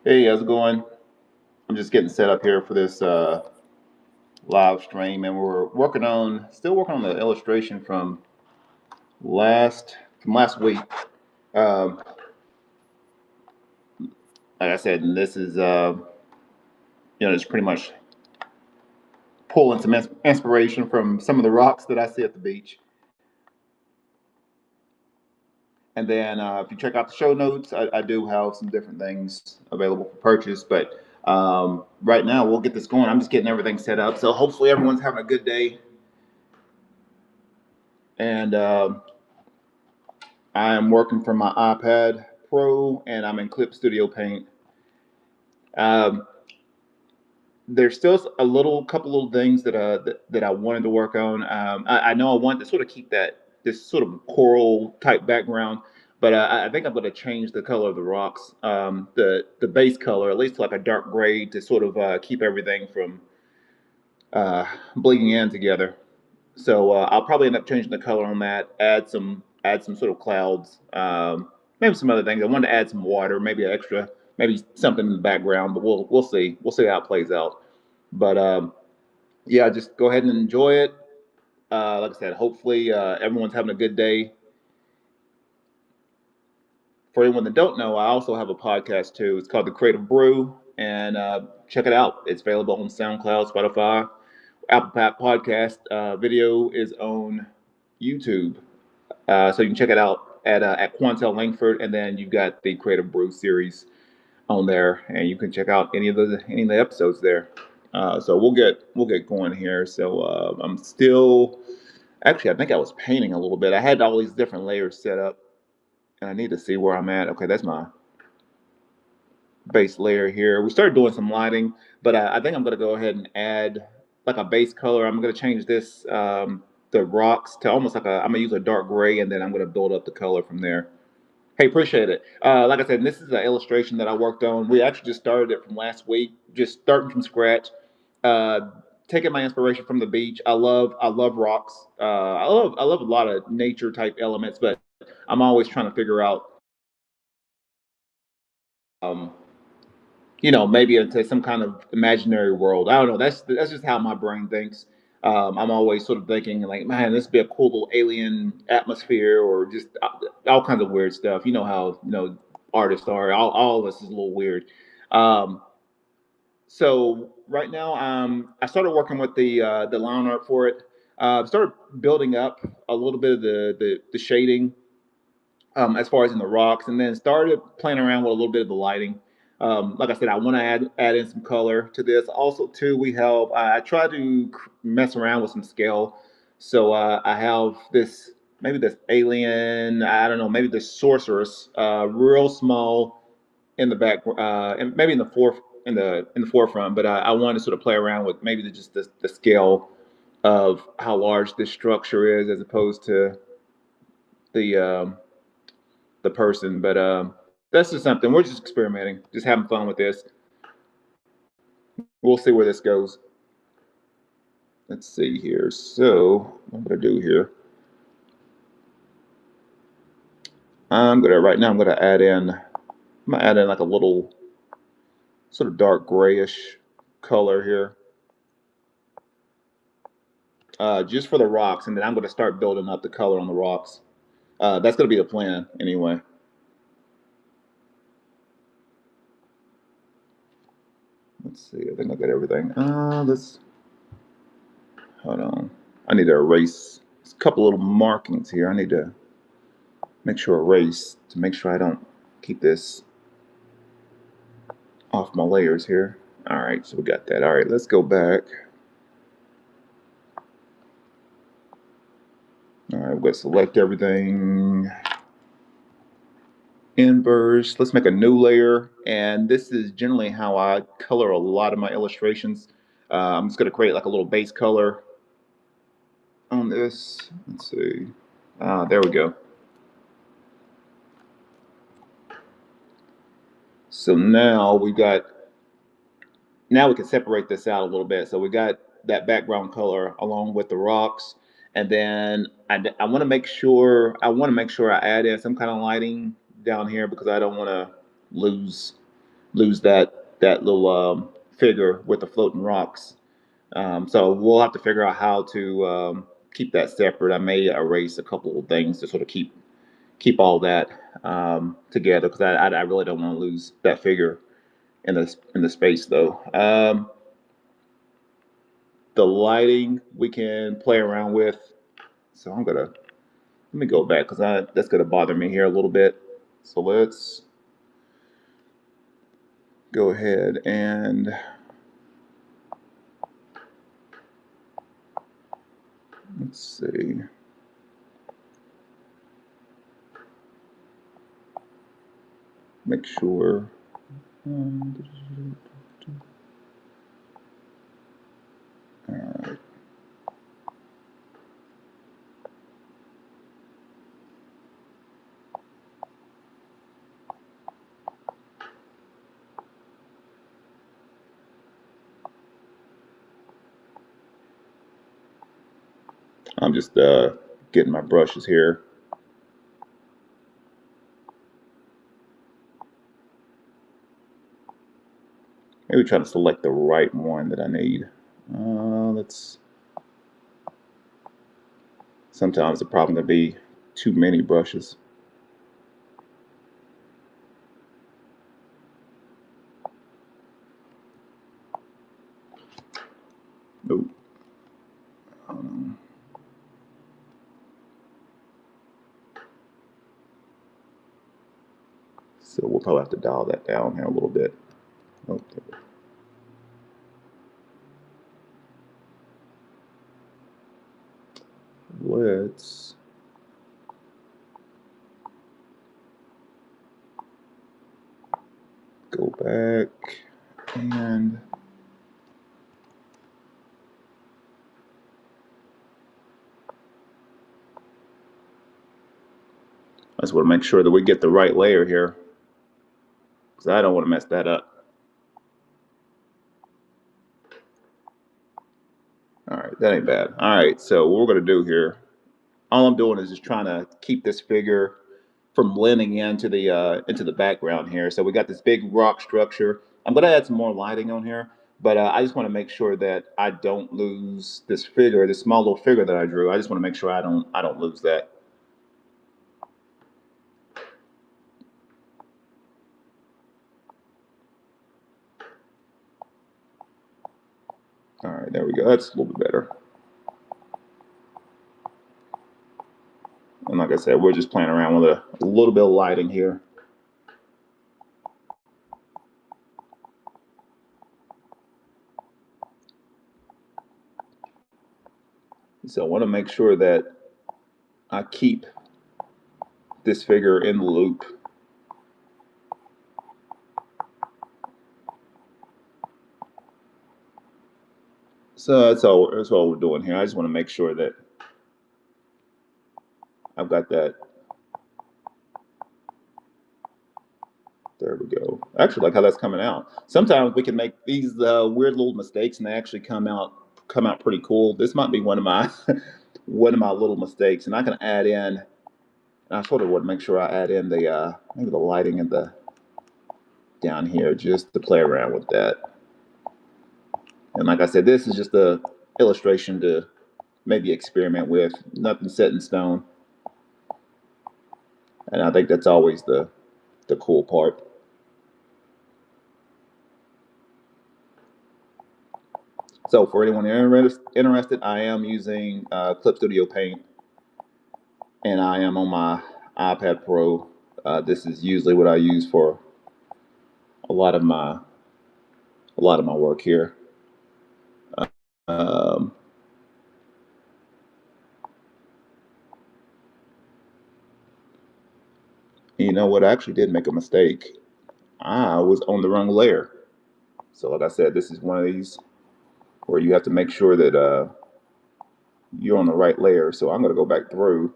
Hey, how's it going? I'm just getting set up here for this live stream, and we're still working on the illustration from last week. Um, like I said, and this is it's pretty much pulling some inspiration from some of the rocks that I see at the beach. And then if you check out the show notes, I do have some different things available for purchase. But right now, we'll get this going. I'm just getting everything set up. So hopefully, everyone's having a good day. And I am working from my iPad Pro, and I'm in Clip Studio Paint. Um, there's still couple little things that I wanted to work on. I know I want to sort of keep this sort of coral type background, but I think I'm going to change the color of the rocks, the base color, at least to like a dark gray, to sort of keep everything from bleeding in together. So I'll probably end up changing the color on that. Add some sort of clouds, maybe some other things. I wanted to add some water, maybe something in the background, but we'll see. We'll see how it plays out. But yeah, just go ahead and enjoy it. Like I said, hopefully everyone's having a good day. For anyone that don't know, I also have a podcast too. It's called The Creative Brew, and check it out. It's available on SoundCloud, Spotify, Apple Podcast. Video is on YouTube. So you can check it out at Quantel Langford, and then you've got the Creative Brew series on there, and you can check out any of the episodes there. So we'll get going here. So I'm still actually I think I was painting a little bit. I had all these different layers set up, and I need to see where I'm at. Okay, that's my base layer here. We started doing some lighting, but I think I'm going to go ahead and add like a base color. I'm going to change this the rocks to almost like I'm gonna use a dark gray, and then I'm going to build up the color from there. Hey, appreciate it. Like I said, this is an illustration that I worked on. We actually just started it from last week, just starting from scratch. Uh, Taking my inspiration from the beach. I love rocks. I love a lot of nature type elements, but I'm always trying to figure out um, maybe into some kind of imaginary world. I don't know. That's just how my brain thinks. I'm always sort of thinking like, man, this would be a cool little alien atmosphere, or just all kinds of weird stuff. You know how artists are. All of us is a little weird. Um, so right now, I started working with the line art for it. Started building up a little bit of the shading as far as in the rocks, and then started playing around with a little bit of the lighting. Like I said, I want to add in some color to this. Also, too, I try to mess around with some scale. So I have this alien. I don't know, maybe this sorceress, real small in the back, and maybe in the forefront. But I wanted to sort of play around with maybe just the scale of how large this structure is, as opposed to the person. But that's just something we're just experimenting, just having fun with this. We'll see where this goes. Let's see here. So what I'm gonna do here? I'm gonna add in like a little sort of dark grayish color here, just for the rocks, and then I'm gonna start building up the color on the rocks. That's gonna be the plan anyway. Let's see. I think I got everything. Let's hold on. I need to erase a couple little markings here. I need to make sure erase to make sure I don't keep this off my layers here. All right, so we got that. All right, let's go back. All right, we're gonna select everything. Inverse. Let's make a new layer, and this is generally how I color a lot of my illustrations. I'm just gonna create like a little base color on this. Let's see. There we go. So now we can separate this out a little bit. So we got that background color along with the rocks, And then I want to make sure I add in some kind of lighting down here because I don't want to lose that little figure with the floating rocks. So we'll have to figure out how to keep that separate. I may erase a couple of things to sort of keep all that together because I really don't want to lose that figure in the space though. The lighting we can play around with. So let me go back because that's gonna bother me here a little bit. So let's go ahead and let's see. Make sure. All right. I'm just getting my brushes here. Maybe try to select the right one that I need. Let's. Sometimes the problem can be too many brushes. Nope. So we'll probably have to dial that down here a little bit. Oh, let's go back and I just want to make sure that we get the right layer here because I don't want to mess that up. All right, that ain't bad. All right, so what we're gonna do here, all I'm doing is just trying to keep this figure from blending into the background here. So we got this big rock structure. I'm gonna add some more lighting on here, but I just want to make sure that I don't lose this figure, this small little figure that I drew. I just want to make sure I don't lose that. All right, there we go. That's a little bit better. And like I said, we're just playing around with a little bit of lighting here. So I want to make sure that I keep this figure in the loop. So that's all we're doing here. I just want to make sure that I've got that. There we go. Actually, like how that's coming out. Sometimes we can make these weird little mistakes, and they actually come out pretty cool. This might be one of my one of my little mistakes, and I can add in. I sort of want to make sure I add in the maybe the lighting in the down here just to play around with that. And like I said, this is just a illustration to maybe experiment with. Nothing set in stone. And I think that's always the cool part. So for anyone interested, I am using Clip Studio Paint, and I am on my iPad Pro. This is usually what I use for a lot of my work here. Um, you know what? I actually did make a mistake. I was on the wrong layer. So like I said, this is one of these where you have to make sure that you're on the right layer. So I'm going to go back through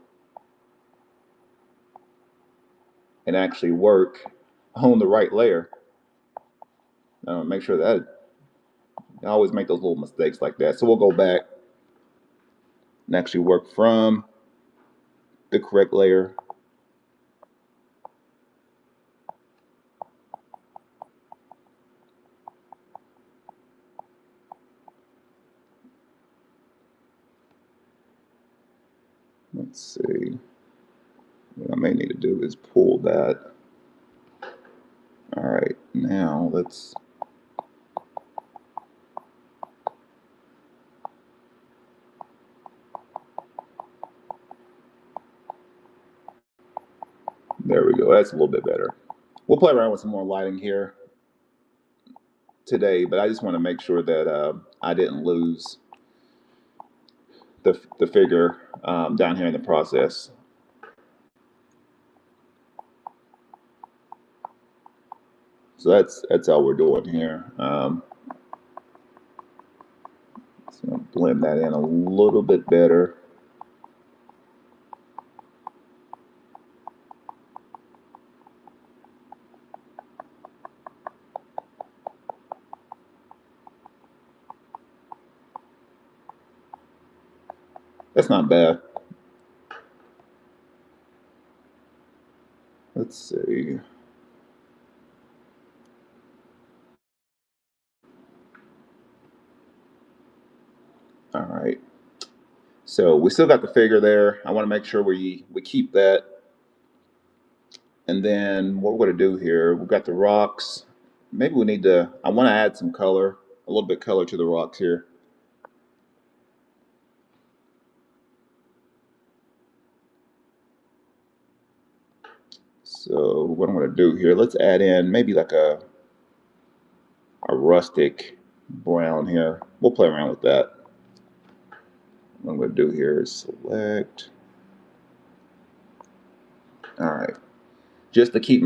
and actually work on the right layer. Make sure that I always make those little mistakes like that. So we'll go back and actually work from the correct layer. Let's see. What I may need to do is pull that. All right, now let's. There we go. That's a little bit better. We'll play around with some more lighting here today, but I just want to make sure that I didn't lose the figure down here in the process. So that's all we're doing here. Just gonna blend that in a little bit better. That's not bad. Let's see. All right. So we still got the figure there. I want to make sure we keep that. And then what we're going to do here, we've got the rocks. Maybe we need to, I want to add some color, a little bit color to the rocks here. So what I'm going to do here, let's add in maybe like a rustic brown here. We'll play around with that. What I'm going to do here is select. All right. Just to keep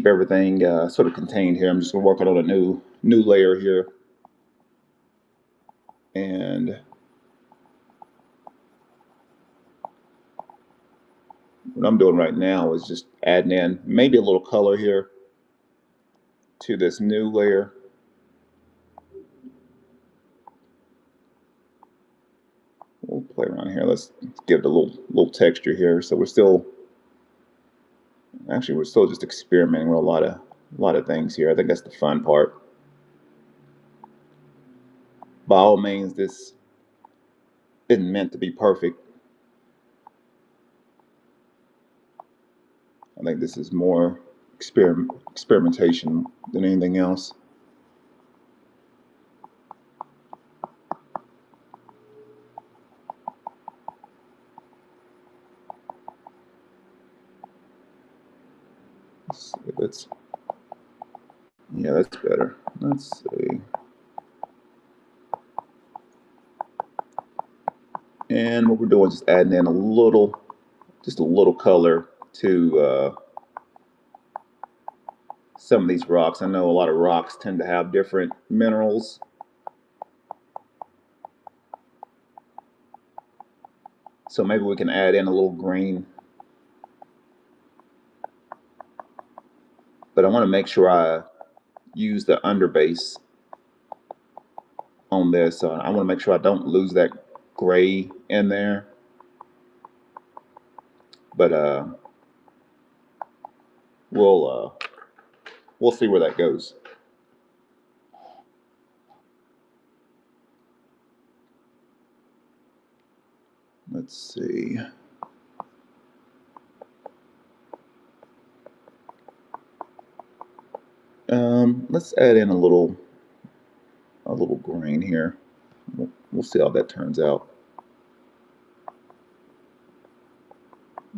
everything sort of contained here, I'm just going to work on a new layer here. And what I'm doing right now is just adding in maybe a little color here to this new layer. We'll play around here. Let's give it a little texture here. So we're still just experimenting with a lot of things here. I think that's the fun part. By all means, this isn't meant to be perfect. I think this is more experimentation than anything else. Yeah, that's better. Let's see. And what we're doing is just adding in just a little color to some of these rocks. I know a lot of rocks tend to have different minerals. So maybe we can add in a little green. But I want to make sure I use the underbase on this. So I want to make sure I don't lose that gray in there. But we'll see where that goes. Let's see. Let's add in a little green here. We'll see how that turns out.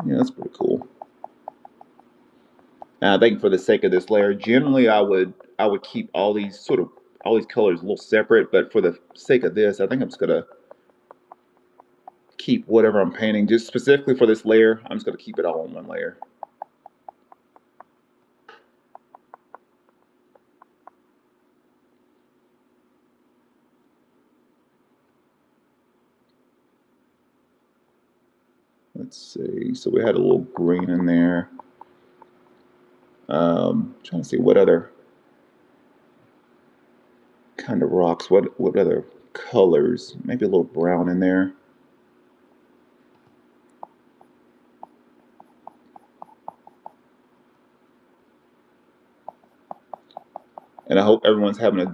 Yeah, that's pretty cool. And I think for the sake of this layer, generally I would keep all these colors a little separate, but for the sake of this, I think I'm just gonna keep whatever I'm painting, just specifically for this layer, I'm just gonna keep it all in one layer. Let's see. So we had a little green in there. Trying to see what other kind of rocks, what other colors, maybe a little brown in there. And I hope everyone's having a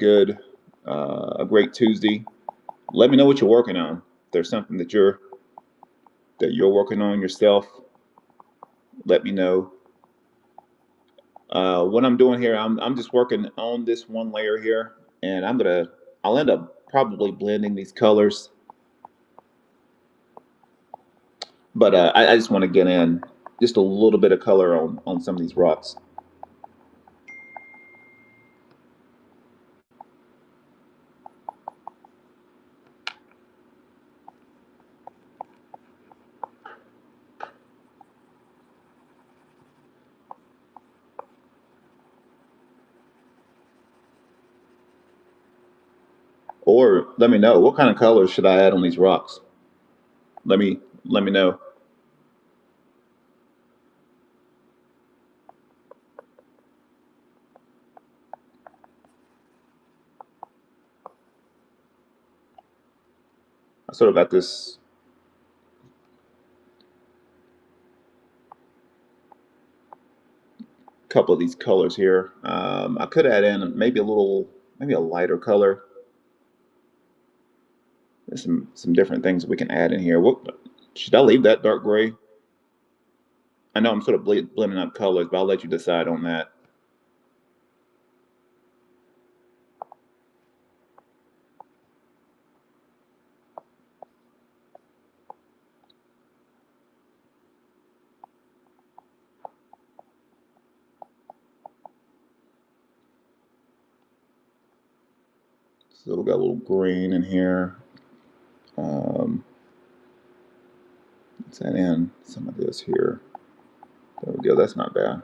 great Tuesday. Let me know what you're working on. If there's something that you're working on yourself, let me know. What I'm doing here, I'm just working on this one layer here, and I'll end up probably blending these colors, but I just want to get in just a little bit of color on some of these rocks. Or let me know what kind of colors should I add on these rocks. Let me know. I sort of got this couple of these colors here. I could add in maybe a lighter color. There's some different things we can add in here. What should I leave that dark gray? I know I'm sort of blending up colors, but I'll let you decide on that. So we got a little green in here. Um, let's add in some of this here. There we go. That's not bad.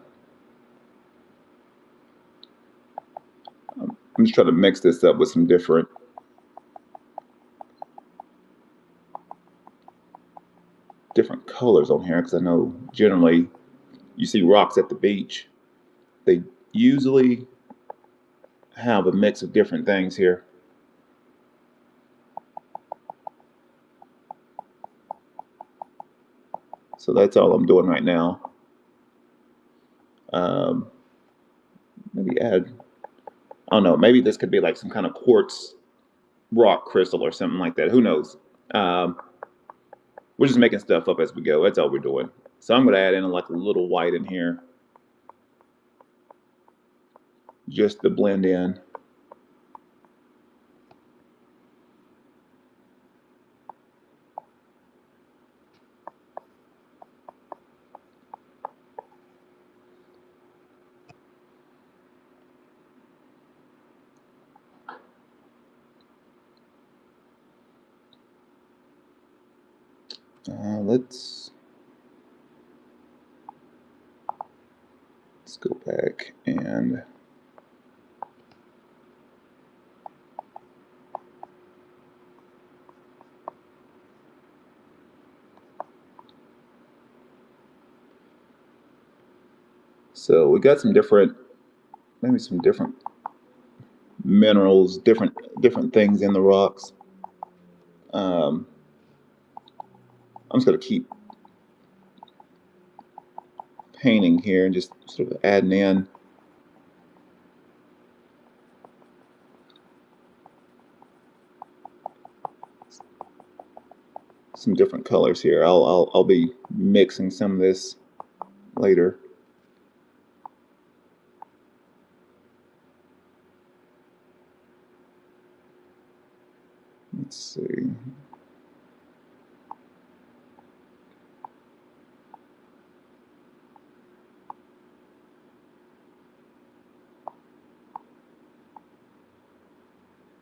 I'm just trying to mix this up with some different colors on here because I know generally you see rocks at the beach. They usually have a mix of different things here. So that's all I'm doing right now. Um, maybe add, I don't know, maybe this could be like some kind of quartz rock crystal or something like that. Who knows? Um, we're just making stuff up as we go. That's all we're doing. So I'm going to add in like a little white in here just to blend in. Let's go back and so we got maybe some different minerals, different things in the rocks. Um, I'm just gonna keep painting here and just sort of adding in some different colors here. I'll be mixing some of this later. Let's see.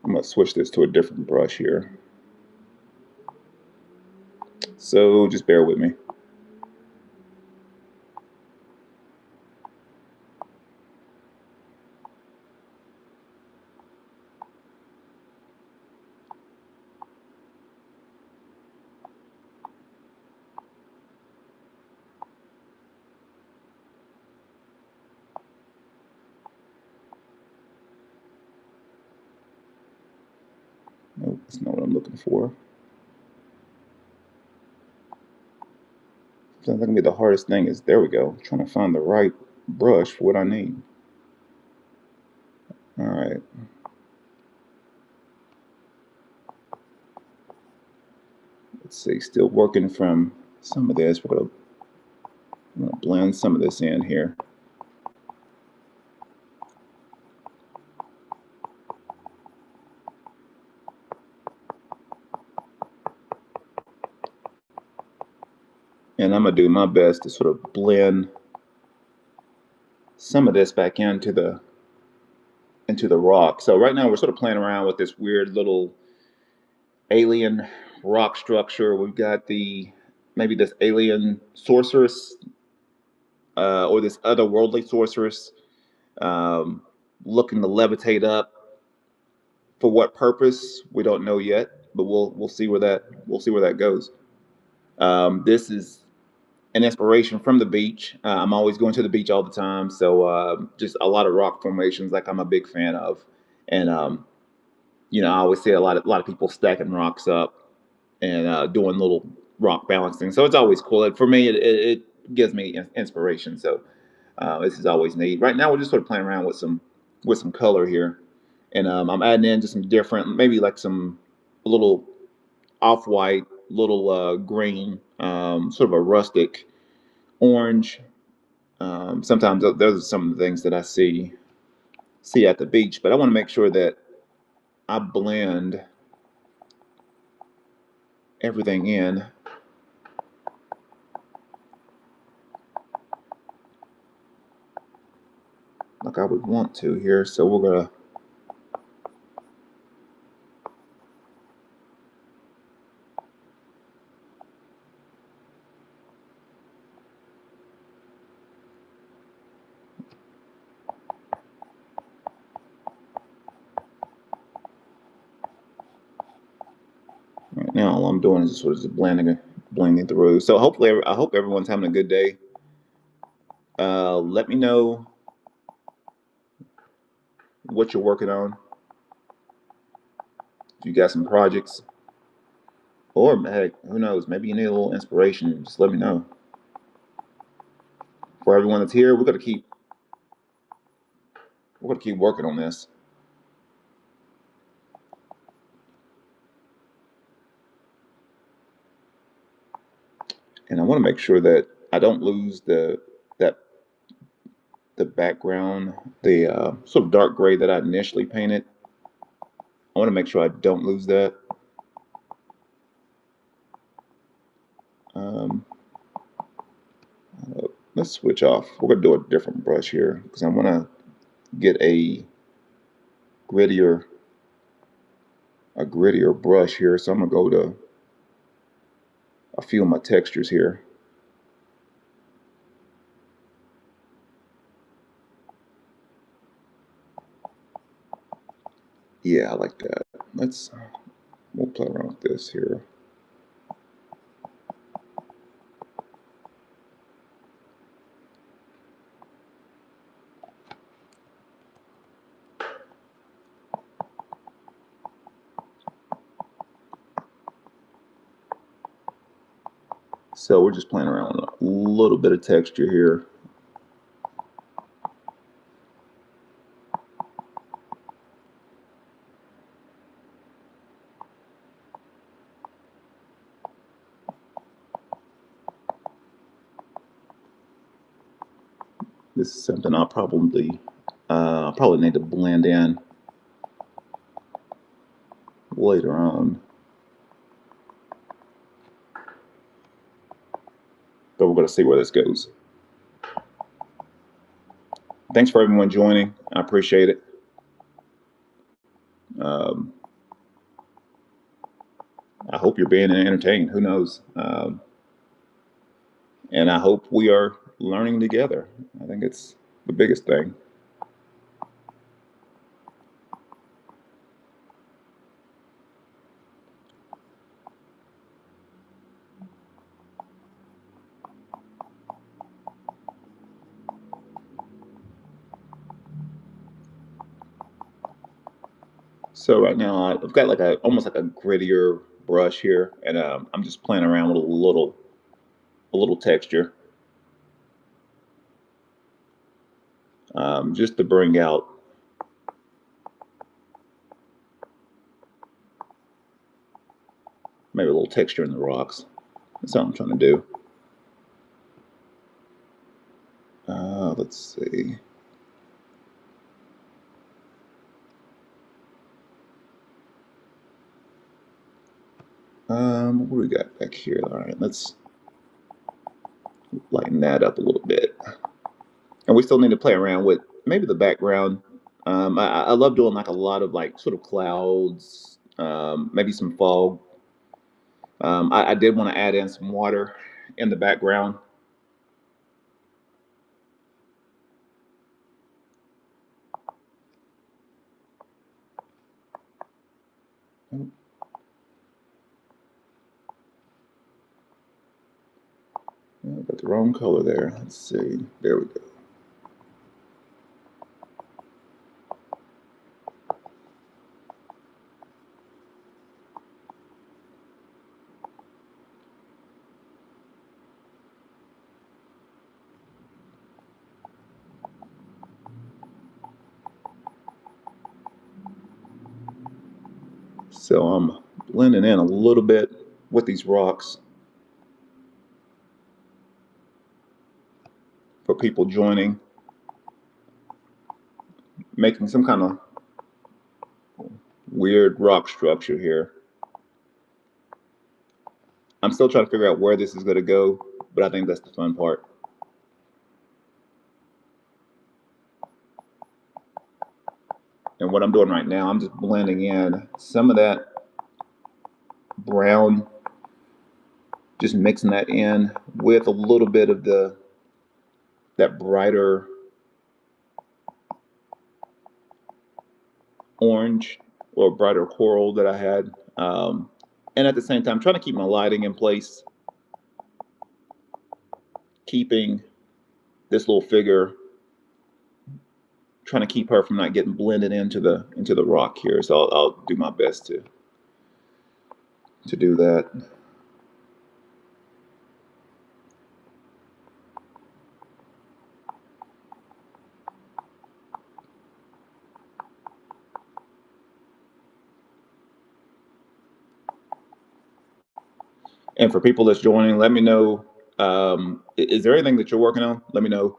I'm gonna switch this to a different brush here. So just bear with me. Nope, That's not what I'm looking for. So I think gonna be the hardest thing is there we go. Trying to find the right brush for what I need. All right. Let's see. Still working from some of this. I'm gonna blend some of this in here. And I'm gonna do my best to sort of blend some of this back into the rock. So right now we're sort of playing around with this weird little alien rock structure. We've got maybe this alien sorceress or this otherworldly sorceress um, looking to levitate up. For what purpose we don't know yet, but we'll see where that goes. This is an inspiration from the beach. I'm always going to the beach all the time, so just a lot of rock formations like I'm a big fan of, and I always see a lot of people stacking rocks up and doing little rock balancing. So it's always cool. For me, it gives me inspiration. So this is always neat. Right now, we're just sort of playing around with some color here, and I'm adding in just some different, maybe like some a little off white, little green, sort of a rustic orange. Sometimes those are some of the things that I see at the beach, but I want to make sure that I blend everything in like I would want to here. So we're gonna right now all I'm doing is just sort of just blending through. So hopefully I hope everyone's having a good day. Let me know what you're working on. If you got some projects, or heck, who knows? Maybe you need a little inspiration. Just let me know. For everyone that's here, we're gonna keep working on this. And I want to make sure that I don't lose that the background, the sort of dark gray that I initially painted. I want to make sure I don't lose that. Um, let's switch off. We're gonna do a different brush here because I want to get grittier a grittier brush here. So I'm gonna go to a few of my textures here. Yeah, I like that. We'll play around with this here. So we're just playing around with a little bit of texture here. This is something I'll probably need to blend in later on. But we're going to see where this goes. Thanks for everyone joining. I appreciate it. Um, I hope you're being entertained. Who knows? And I hope we are learning together. I think it's the biggest thing. So right now I've got like a almost like a grittier brush here, and I'm just playing around with a little texture, just to bring out maybe a little texture in the rocks. That's what I'm trying to do. Let's see. What do we got back here? All right, let's lighten that up a little bit. And we still need to play around with maybe the background. I love doing like a lot of like sort of clouds, maybe some fog. I did want to add in some water in the background. Oh, I got the wrong color there. Let's see. There we go. So I'm blending in a little bit with these rocks for people joining, making some kind of weird rock structure here. I'm still trying to figure out where this is going to go, but I think that's the fun part. And what I'm doing right now, I'm just blending in some of that brown, just mixing that in with a little bit of the that brighter orange or brighter coral that I had. And at the same time, trying to keep my lighting in place, keeping this little figure, trying to keep her from not getting blended into the rock here. So I'll do my best to do that. And for people that's joining, let me know. Is there anything that you're working on? Let me know.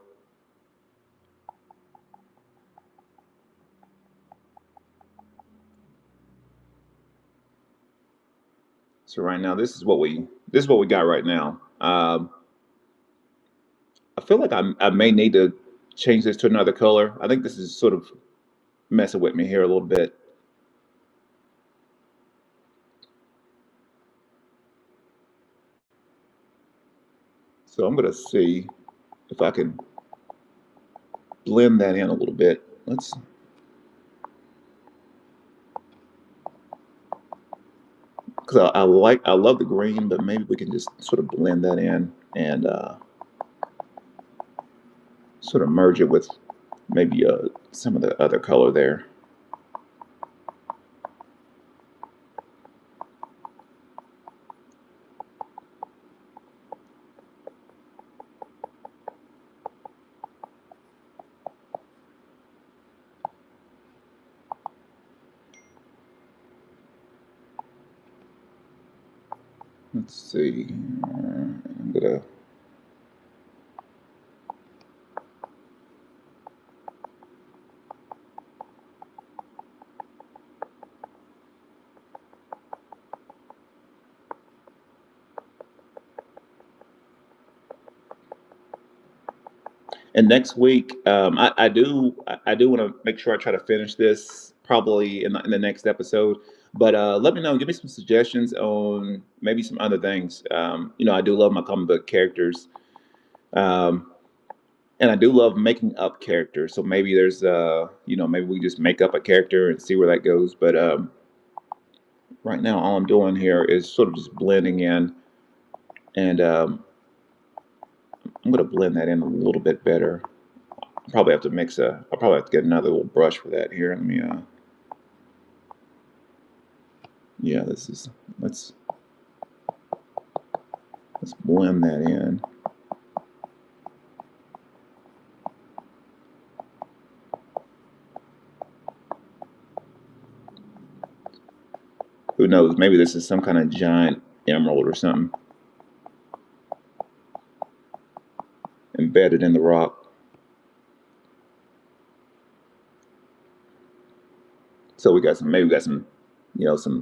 So right now, this is what we got right now. I feel like I may need to change this to another color. I think this is sort of messing with me here a little bit. So I'm gonna see if I can blend that in a little bit. Let's, because I love the green, but maybe we can just sort of blend that in and sort of merge it with maybe some of the other color there. Let's see. I'm gonna. And next week, I do want to make sure I try to finish this probably in the next episode. But let me know. Give me some suggestions on maybe some other things. I do love my comic book characters, um, and I do love making up characters. So maybe maybe we just make up a character and see where that goes. But right now, all I'm doing here is sort of just blending in, and I'm going to blend that in a little bit better. I'll probably have to get another little brush for that here. Let me. Yeah, let's blend that in. Who knows? Maybe this is some kind of giant emerald or something embedded in the rock. So we got some, maybe we got some,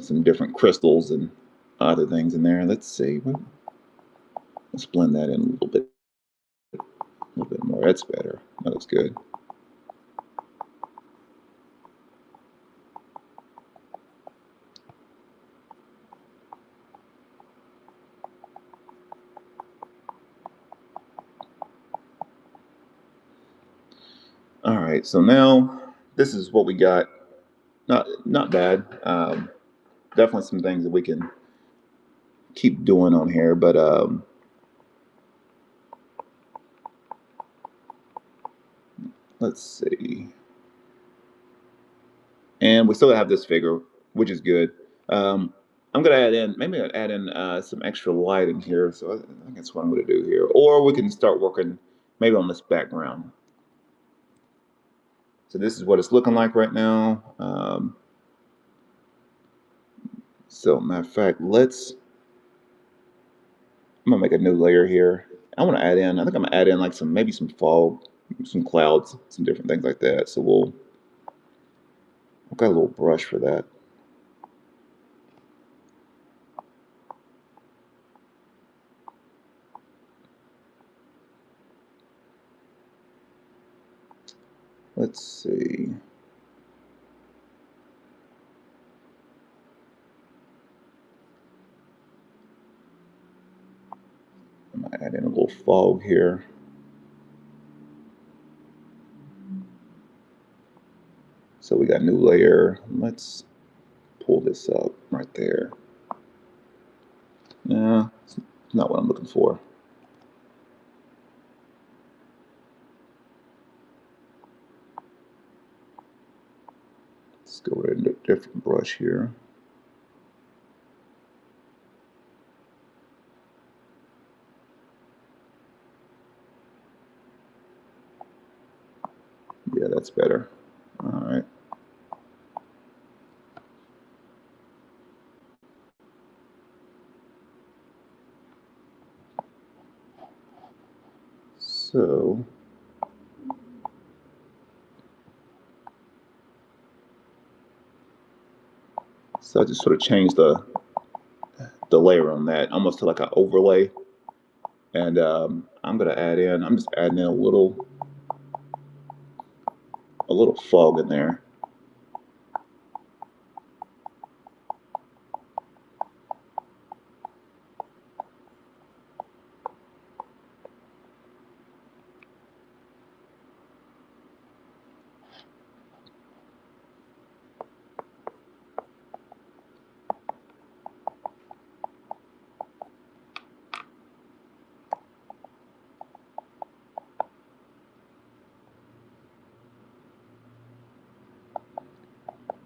some different crystals and other things in there. Let's see. Let's blend that in a little bit more. That's better. That looks good. All right. So now this is what we got. Not bad. Definitely some things that we can keep doing on here, but let's see. And we still have this figure, which is good. I'm gonna add in, maybe I'll add in some extra light in here. So I think that's what I'm gonna do here. Or we can start working maybe on this background. So this is what it's looking like right now. So matter of fact, I'm gonna make a new layer here. I want to add in, I think I'm gonna add in like maybe some fog, some clouds, some different things like that. So I've got a little brush for that. Let's see. I'm gonna add in a little fog here. So we got a new layer. Let's pull this up right there. Yeah, it's not what I'm looking for. Let's go with a different brush here. Yeah, that's better. All right. So I just sort of changed the layer on that, almost to like an overlay. And I'm just adding in a little fog in there.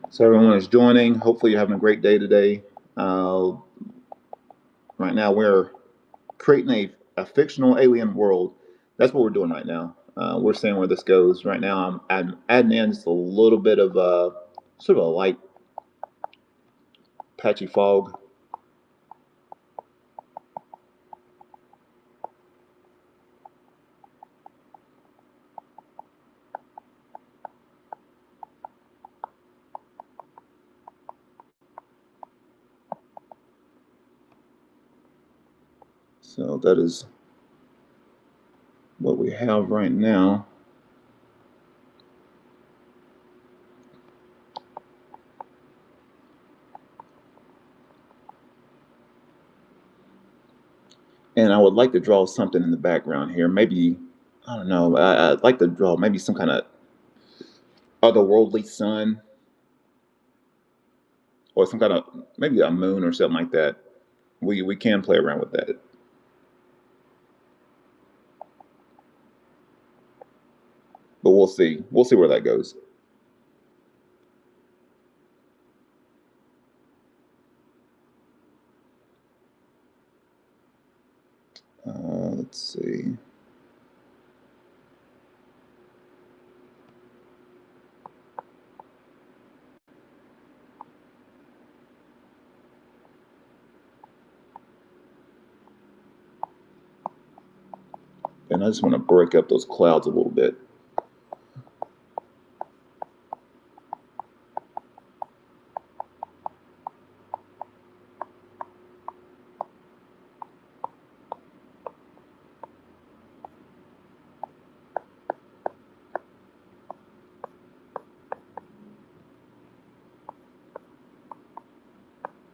So everyone is joining. Hopefully you're having a great day today. Uh, right now we're creating a fictional alien world. That's what we're doing right now. We're seeing where this goes. Right now I'm adding in just a little bit of sort of a light patchy fog. So that is what we have right now. And I would like to draw something in the background here. Maybe, I don't know, I'd like to draw maybe some kind of otherworldly sun or some kind of, maybe a moon or something like that. We can play around with that. But we'll see. We'll see where that goes. let's see. And I just want to break up those clouds a little bit.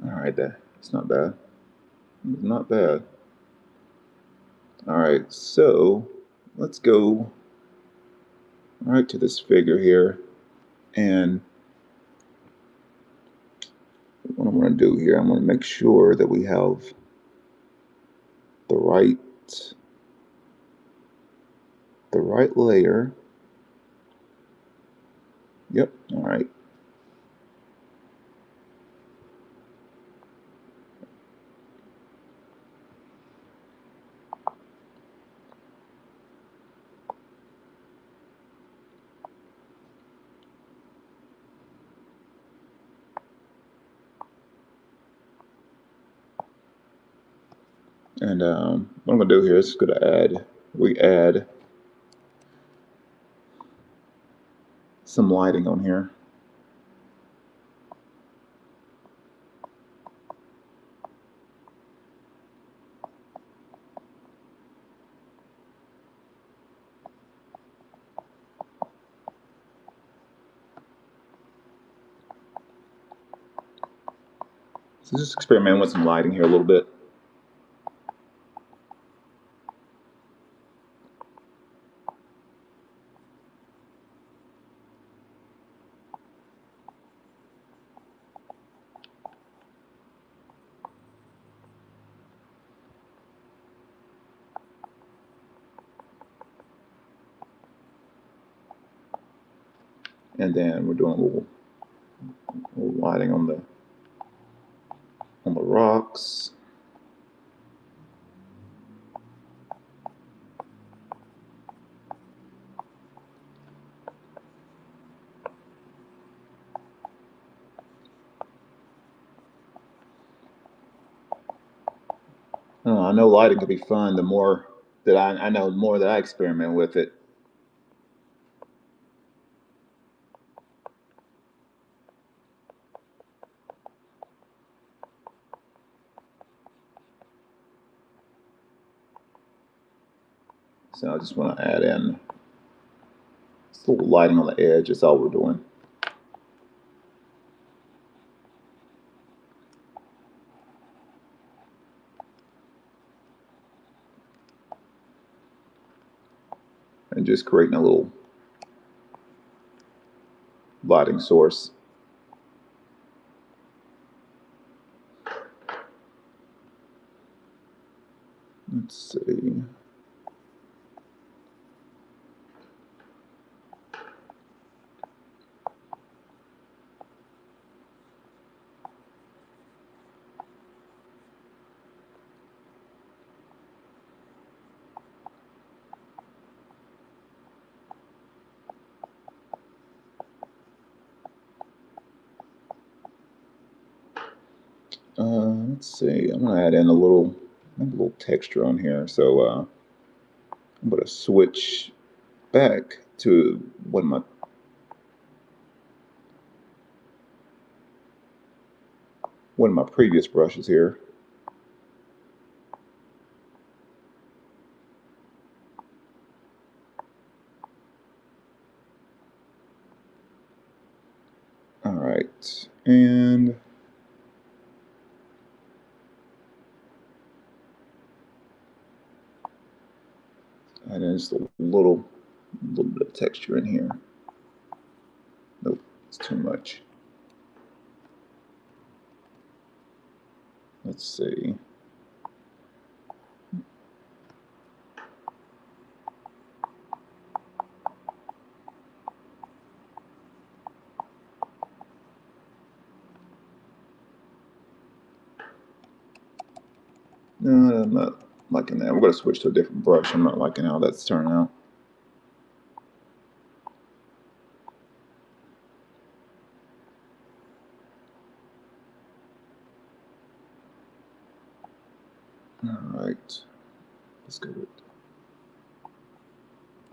All right, that's not bad. It's not bad. All right, so let's go right to this figure here. And what I'm going to do here, I'm going to make sure that we have the right layer. Yep, all right. And what I'm going to do here is going to add some lighting on here. So just experiment with some lighting here a little bit. And then we're doing a little lighting on the rocks. I know lighting can be fun. The more that I know, the more that I experiment with it. So I just want to add in a little lighting on the edge. That's all we're doing. And just creating a little lighting source. Let's see. Let's see. I'm gonna add in a little texture on here. So I'm gonna switch back to one of my previous brushes here. All right, and add in just a little bit of texture in here. Nope, it's too much. Let's see. No, I'm not liking that. We're going to switch to a different brush. I'm not liking how that's turning out. All right. Let's go with.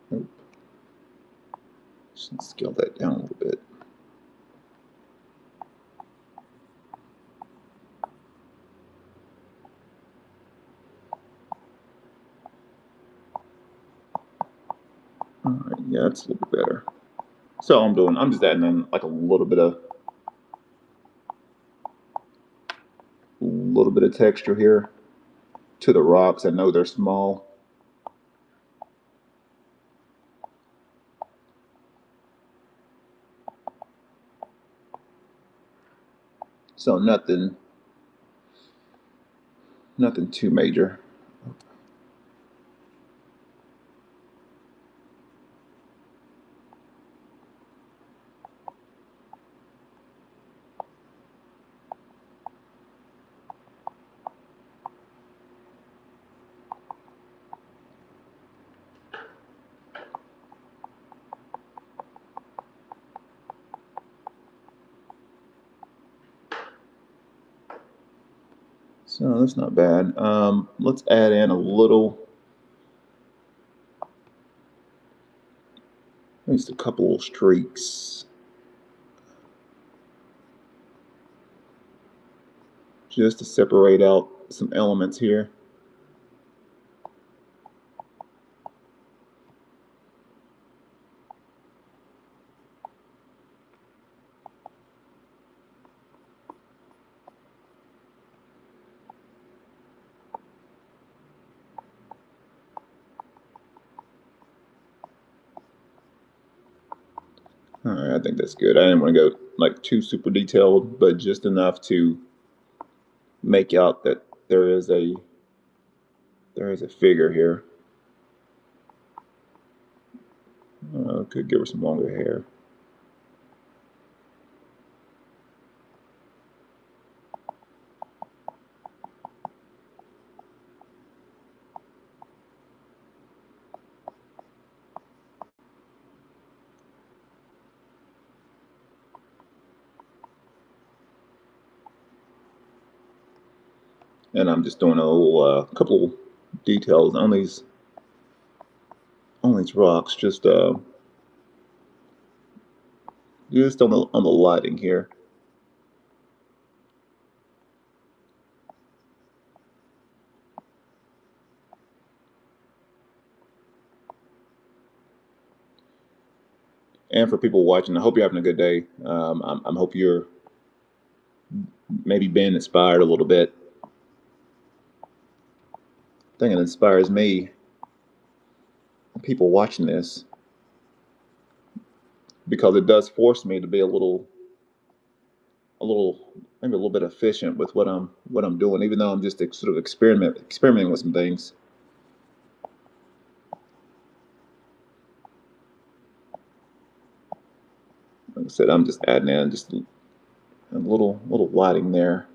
Nope. Just scale that down a little bit. All right. Yeah, that's a little bit better. So I'm just adding in like a little bit of texture here to the rocks. I know they're small. So nothing too major. So that's not bad. Let's add in a little, at least a couple of streaks, just to separate out some elements here. All right, I think that's good. I didn't want to go like too super detailed, but just enough to make out that there is a figure here. Could give her some longer hair. And I'm just doing a little couple details on these rocks, just on the lighting here. And for people watching, I hope you're having a good day. I hope you're maybe being inspired a little bit. I think it inspires me, people watching this, because it does force me to be maybe a little bit efficient with what I'm doing, even though I'm just sort of experimenting with some things. Like I said, I'm just adding in just a little lighting there,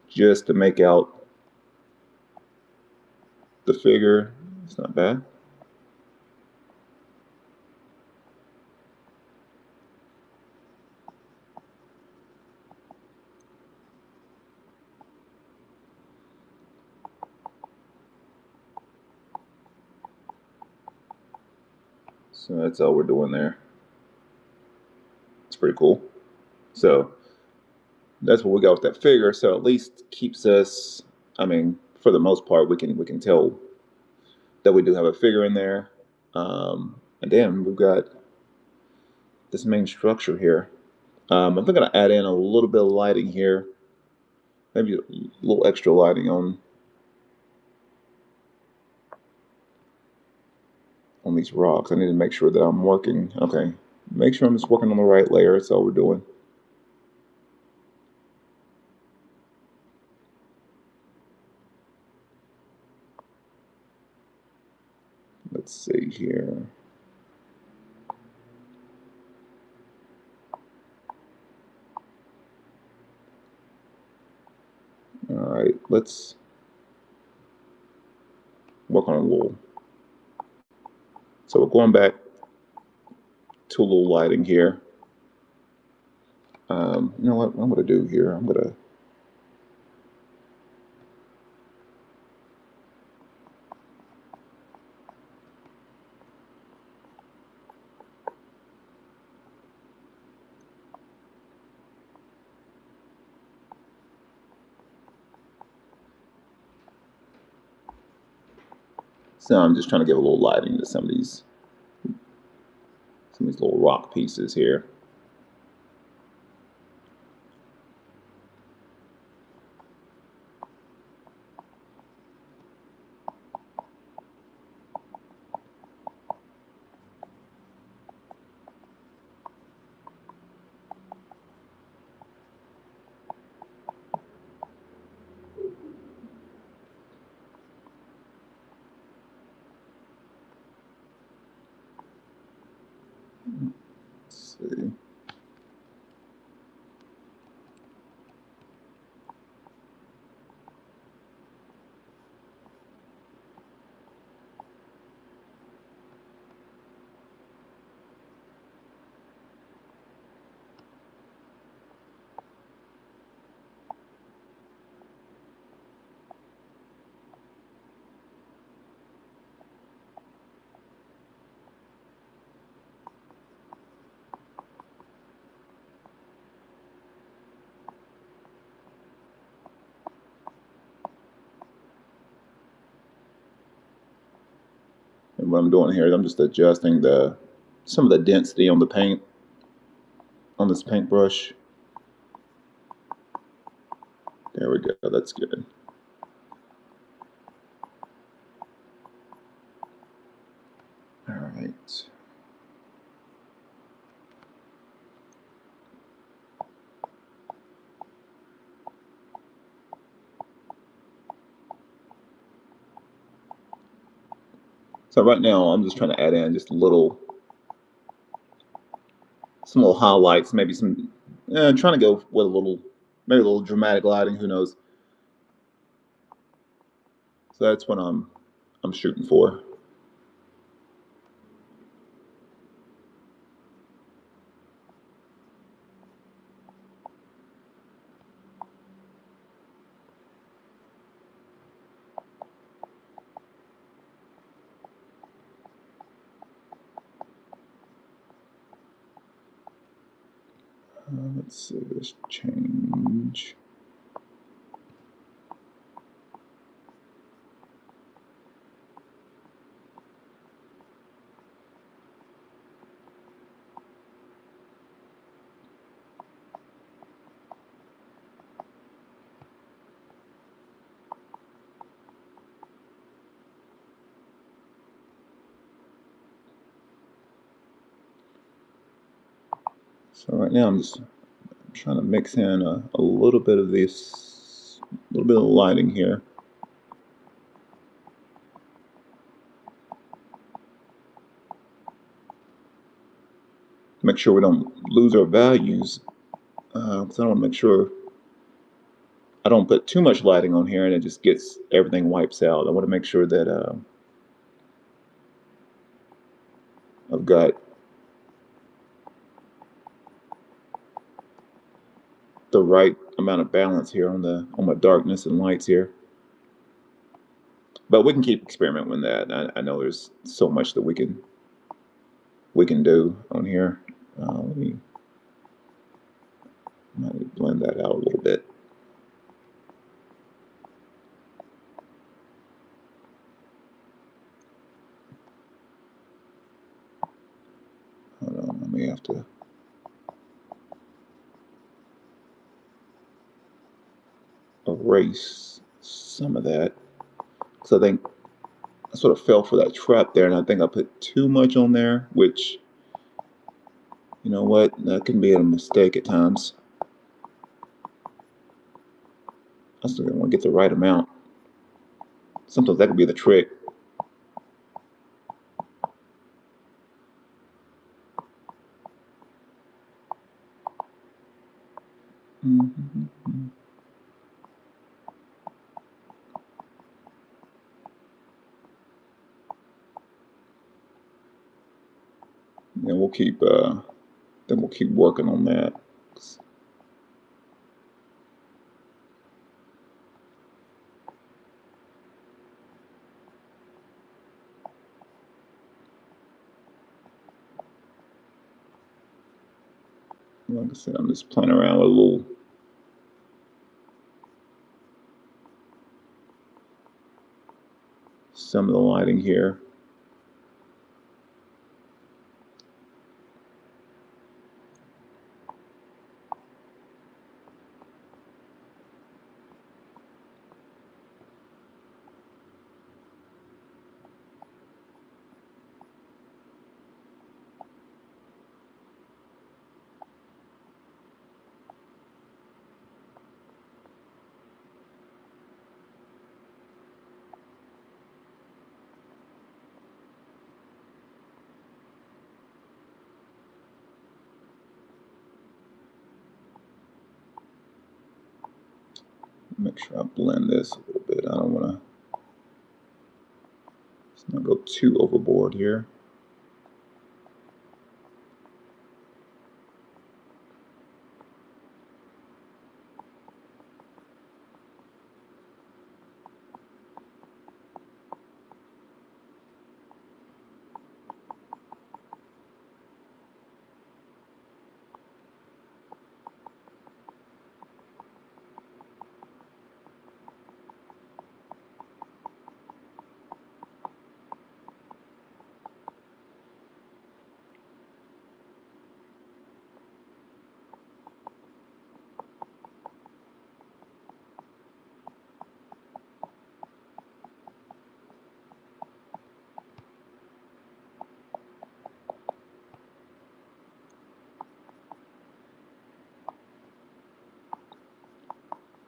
just to make out the figure. It's not bad. So that's all we're doing there. It's pretty cool. So that's what we got with that figure. So at least keeps us. I mean, for the most part, we can tell that we do have a figure in there. And then we've got this main structure here. I'm going to add in a little bit of lighting here, maybe a little extra lighting on these rocks. I need to make sure that I'm working. Okay, make sure I'm just working on the right layer. That's all we're doing. Let's see here. All right, let's work on a little. So we're going back to a little lighting here. You know what I'm going to do here? I'm going to so I'm just trying to give a little lighting to some of these little rock pieces here. Let's see. And what I'm doing here is I'm just adjusting some of the density on the paint on this paintbrush. There we go. That's good. All right. So right now I'm just trying to add in just some little highlights, maybe some, trying to go with maybe a little dramatic lighting. Who knows? So that's what I'm shooting for. Let's see this change. So right now I'm just trying to mix in a little bit of this, a little bit of lighting here. Make sure we don't lose our values, because I don't make sure I don't put too much lighting on here and it just gets everything wipes out. I want to make sure that I've got the right amount of balance here on my darkness and lights here. But we can keep experimenting with that. I know there's so much that we can do on here. Let me blend that out a little bit. Hold on, I may have to erase some of that because I think I sort of fell for that trap there, and I think I put too much on there, which, you know what, that can be a mistake at times. I still want to get the right amount. Sometimes that could be the trick. Mm-hmm. And we'll keep then we'll keep working on that. Like I said, I'm just playing around with a little some of the lighting here. Make sure I blend this a little bit. I don't want to not go too overboard here.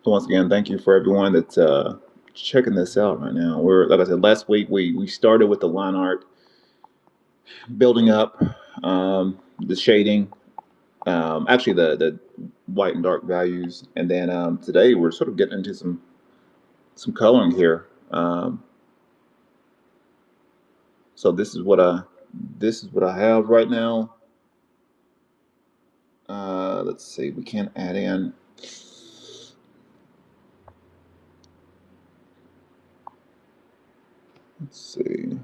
So once again, thank you for everyone that's checking this out right now. We're, like I said, last week we started with the line art, building up the shading, actually the white and dark values, and then today we're sort of getting into some coloring here. So this is what I have right now. Let's see, we can add in. Let's see.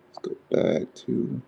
Let's go back to.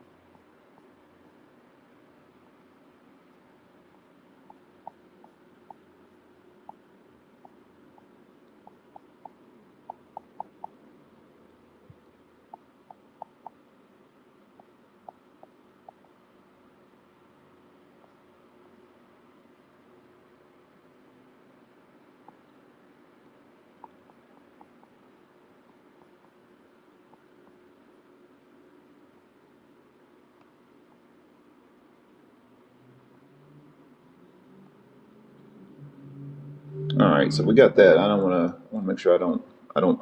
All right, so we got that. I don't want to make sure I don't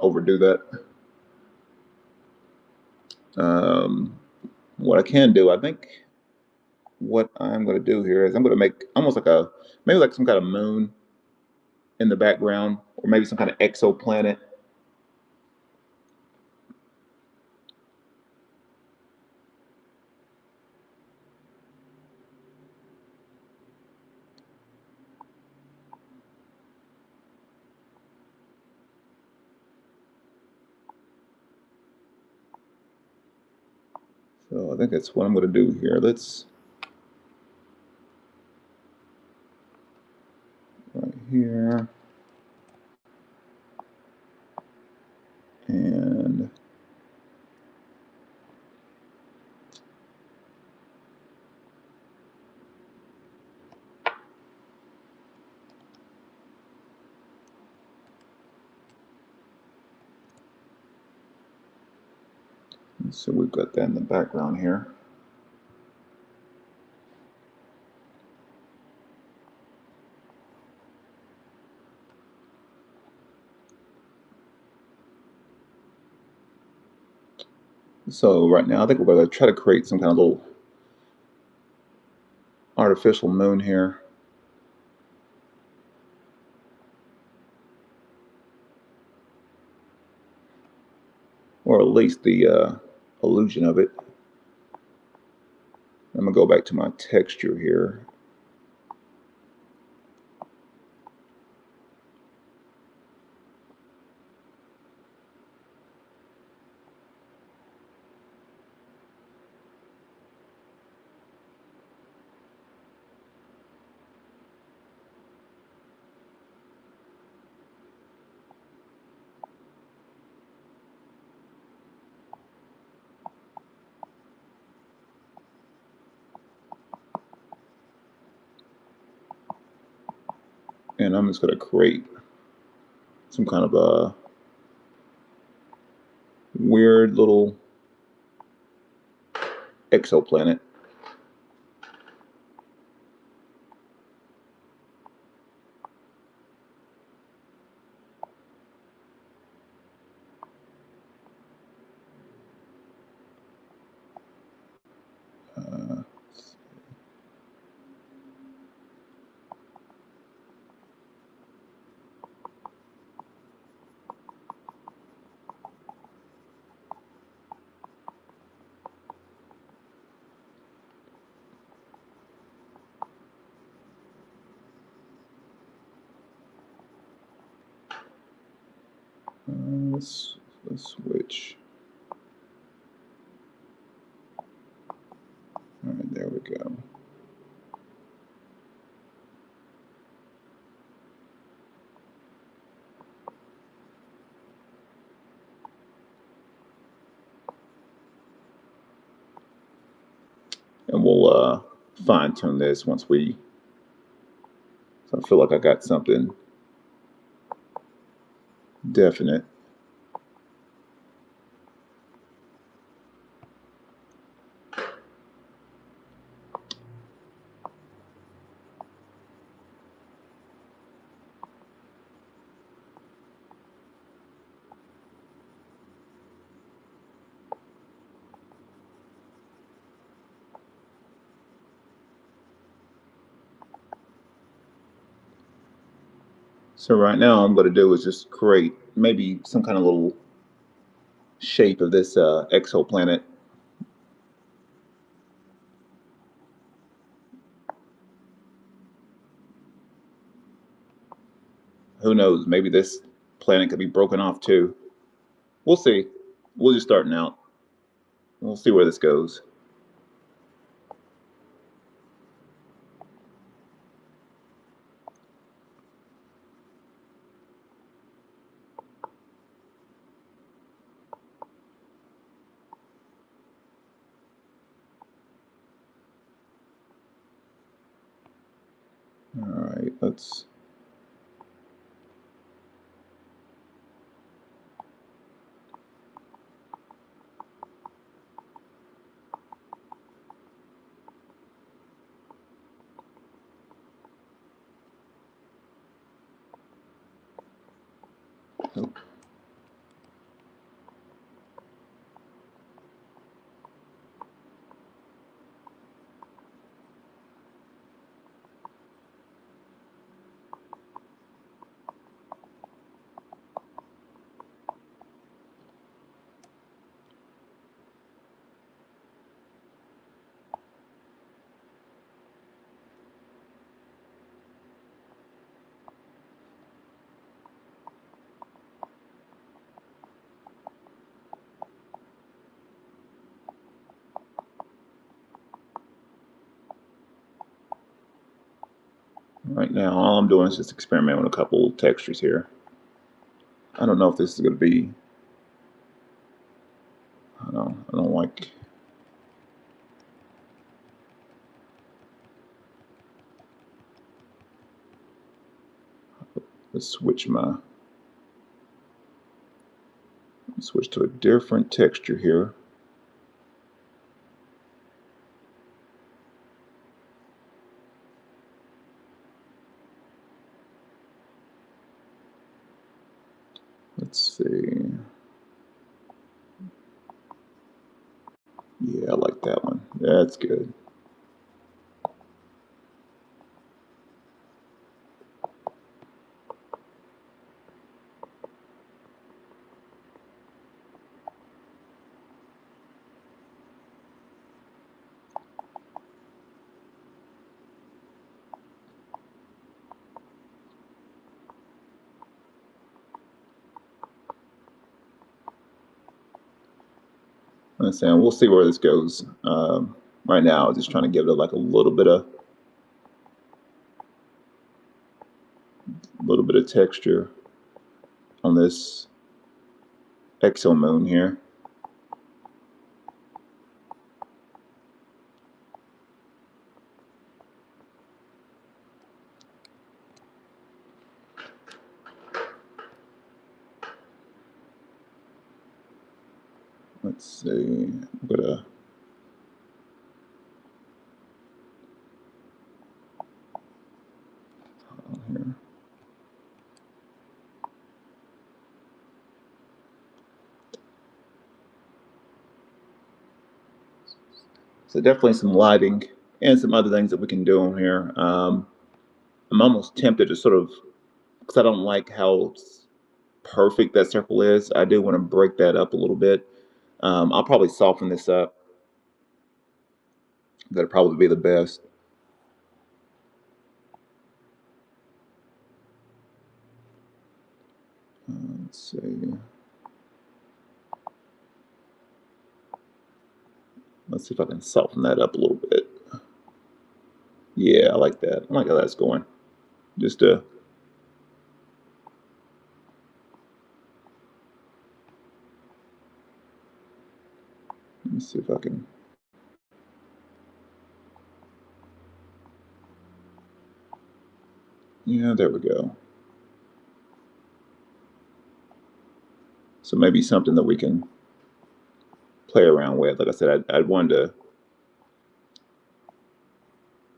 overdo that. What I can do, I think, what I'm going to do here is I'm going to make almost like a maybe like some kind of moon in the background, or maybe some kind of exoplanet. So I think that's what I'm going to do here. Let's right here and so we've got that in the background here. So right now, I think we're going to try to create some kind of little artificial moon here. Or at least the illusion of it. I'm gonna go back to my texture here. And I'm just gonna create some kind of a weird little exoplanet. Uh, let's switch. All right, there we go. And we'll fine tune this once we. So I feel like I got something definite. So right now, I'm going to do is just create maybe some kind of little shape of this exoplanet. Who knows? Maybe this planet could be broken off too. We'll see. We're just starting out. We'll see where this goes. All right, let's. Oh. Right now, all I'm doing is just experimenting with a couple textures here. I don't know if this is going to be. I don't like. Let's switch to a different texture here. Let's see. Yeah, I like that one. That's good. I'm saying we'll see where this goes. Right now, I'm just trying to give it like a little bit of texture on this exomoon here. Let's see. I'm gonna here. So definitely some lighting and some other things that we can do on here. I'm almost tempted to sort of, because I don't like how perfect that circle is. I do want to break that up a little bit. I'll probably soften this up. That'd probably be the best. Let's see. Let's see if I can soften that up a little bit. Yeah, I like that. I like how that's going. Just let me see if I can. Yeah, there we go. So maybe something that we can play around with. Like I said, I wanted to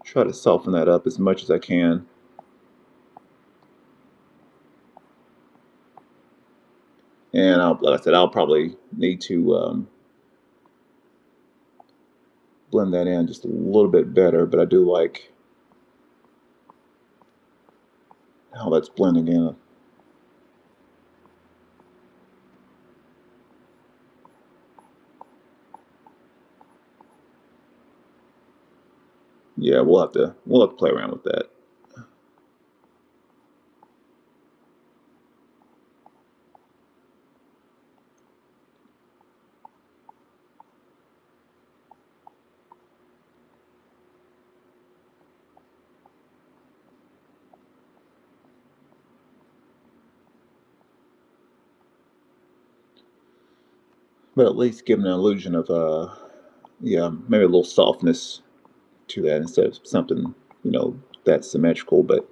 try to soften that up as much as I can. And like I said, I'll probably need to blend that in just a little bit better, but I do like how that's blending in. Yeah, we'll have to play around with that. But at least give an illusion of yeah, maybe a little softness to that instead of something, that's symmetrical. But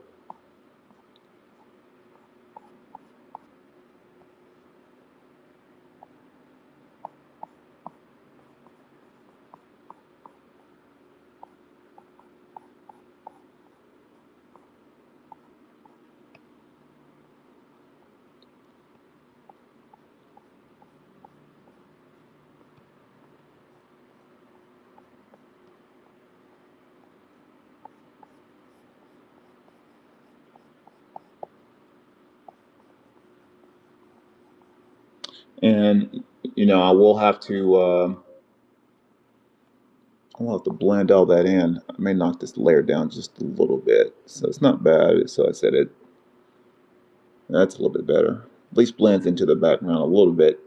and I will have to blend all that in. I may knock this layer down just a little bit, so it's not bad. So I said that's a little bit better. At least blends into the background a little bit.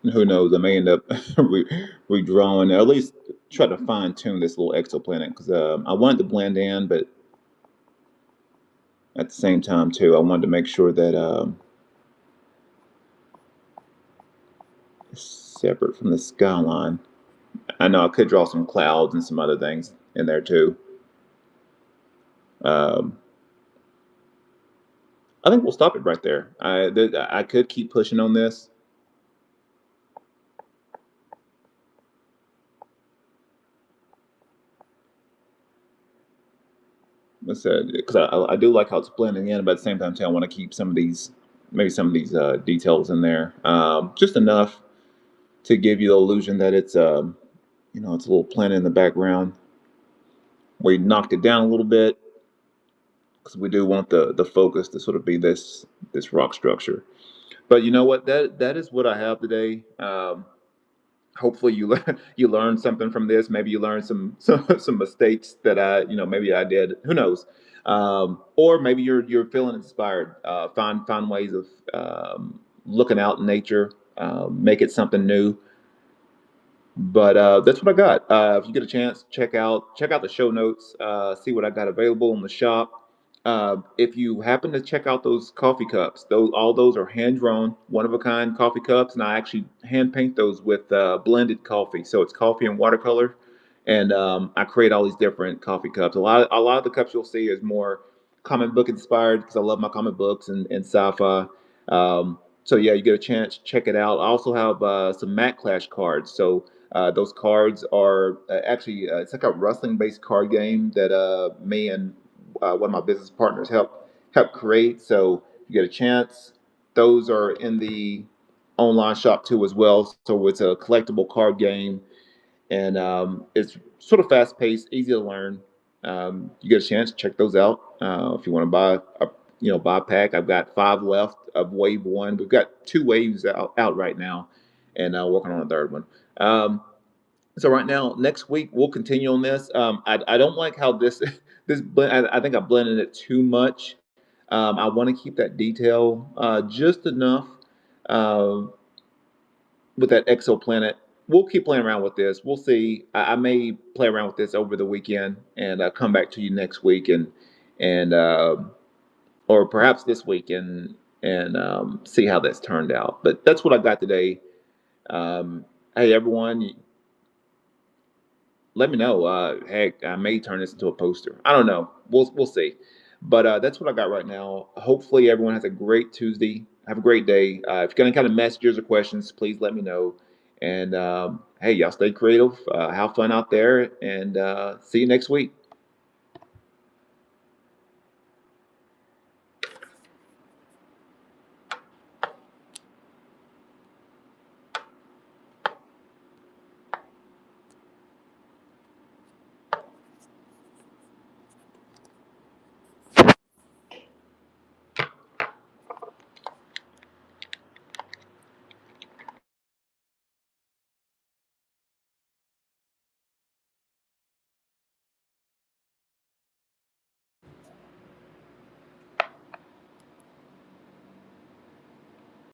And who knows? I may end up redrawing, or at least try to fine tune this little exoplanet because I wanted to blend in, but at the same time too, I wanted to make sure that it's separate from the skyline. I know I could draw some clouds and some other things in there too. Um, I think we'll stop it right there. I could keep pushing on this. Like I said, because I do like how it's blending in, but at the same time too, I want to keep maybe some of these details in there, just enough to give you the illusion that it's a little planet in the background. We knocked it down a little bit because we do want the focus to sort of be this rock structure. But you know what? That is what I have today. Hopefully you learn something from this. Maybe you learn some mistakes that maybe I did. Who knows? Or maybe you're feeling inspired. Find ways of looking out in nature. Make it something new. But that's what I got. If you get a chance, check out the show notes. See what I got available in the shop. If you happen to check out those coffee cups, all those are hand drawn, one of a kind coffee cups, and I actually hand paint those with blended coffee. So it's coffee and watercolor, and I create all these different coffee cups. A lot of the cups you'll see is more comic book inspired because I love my comic books and sci-fi. So yeah, you get a chance, check it out. I also have some Mac Clash cards. So those cards are actually it's like a wrestling based card game that me and one of my business partners help create. So if you get a chance, those are in the online shop too as well. So it's a collectible card game, and it's sort of fast paced, easy to learn. You get a chance, check those out. If you want to buy a pack, I've got 5 left of wave one. We've got 2 waves out right now, and working on a third one. Um, so right now, next week we'll continue on this. I don't like how this this blend. I think I blended it too much. I want to keep that detail just enough uh, with that exoplanet. We'll keep playing around with this. We'll see. I may play around with this over the weekend and come back to you next week and or perhaps this week and see how that's turned out. But that's what I got today. Hey everyone, let me know. Heck, I may turn this into a poster. I don't know. We'll see. But that's what I got right now. Hopefully, everyone has a great Tuesday. Have a great day. If you got any kind of messages or questions, please let me know. And hey, y'all stay creative. Have fun out there, and see you next week.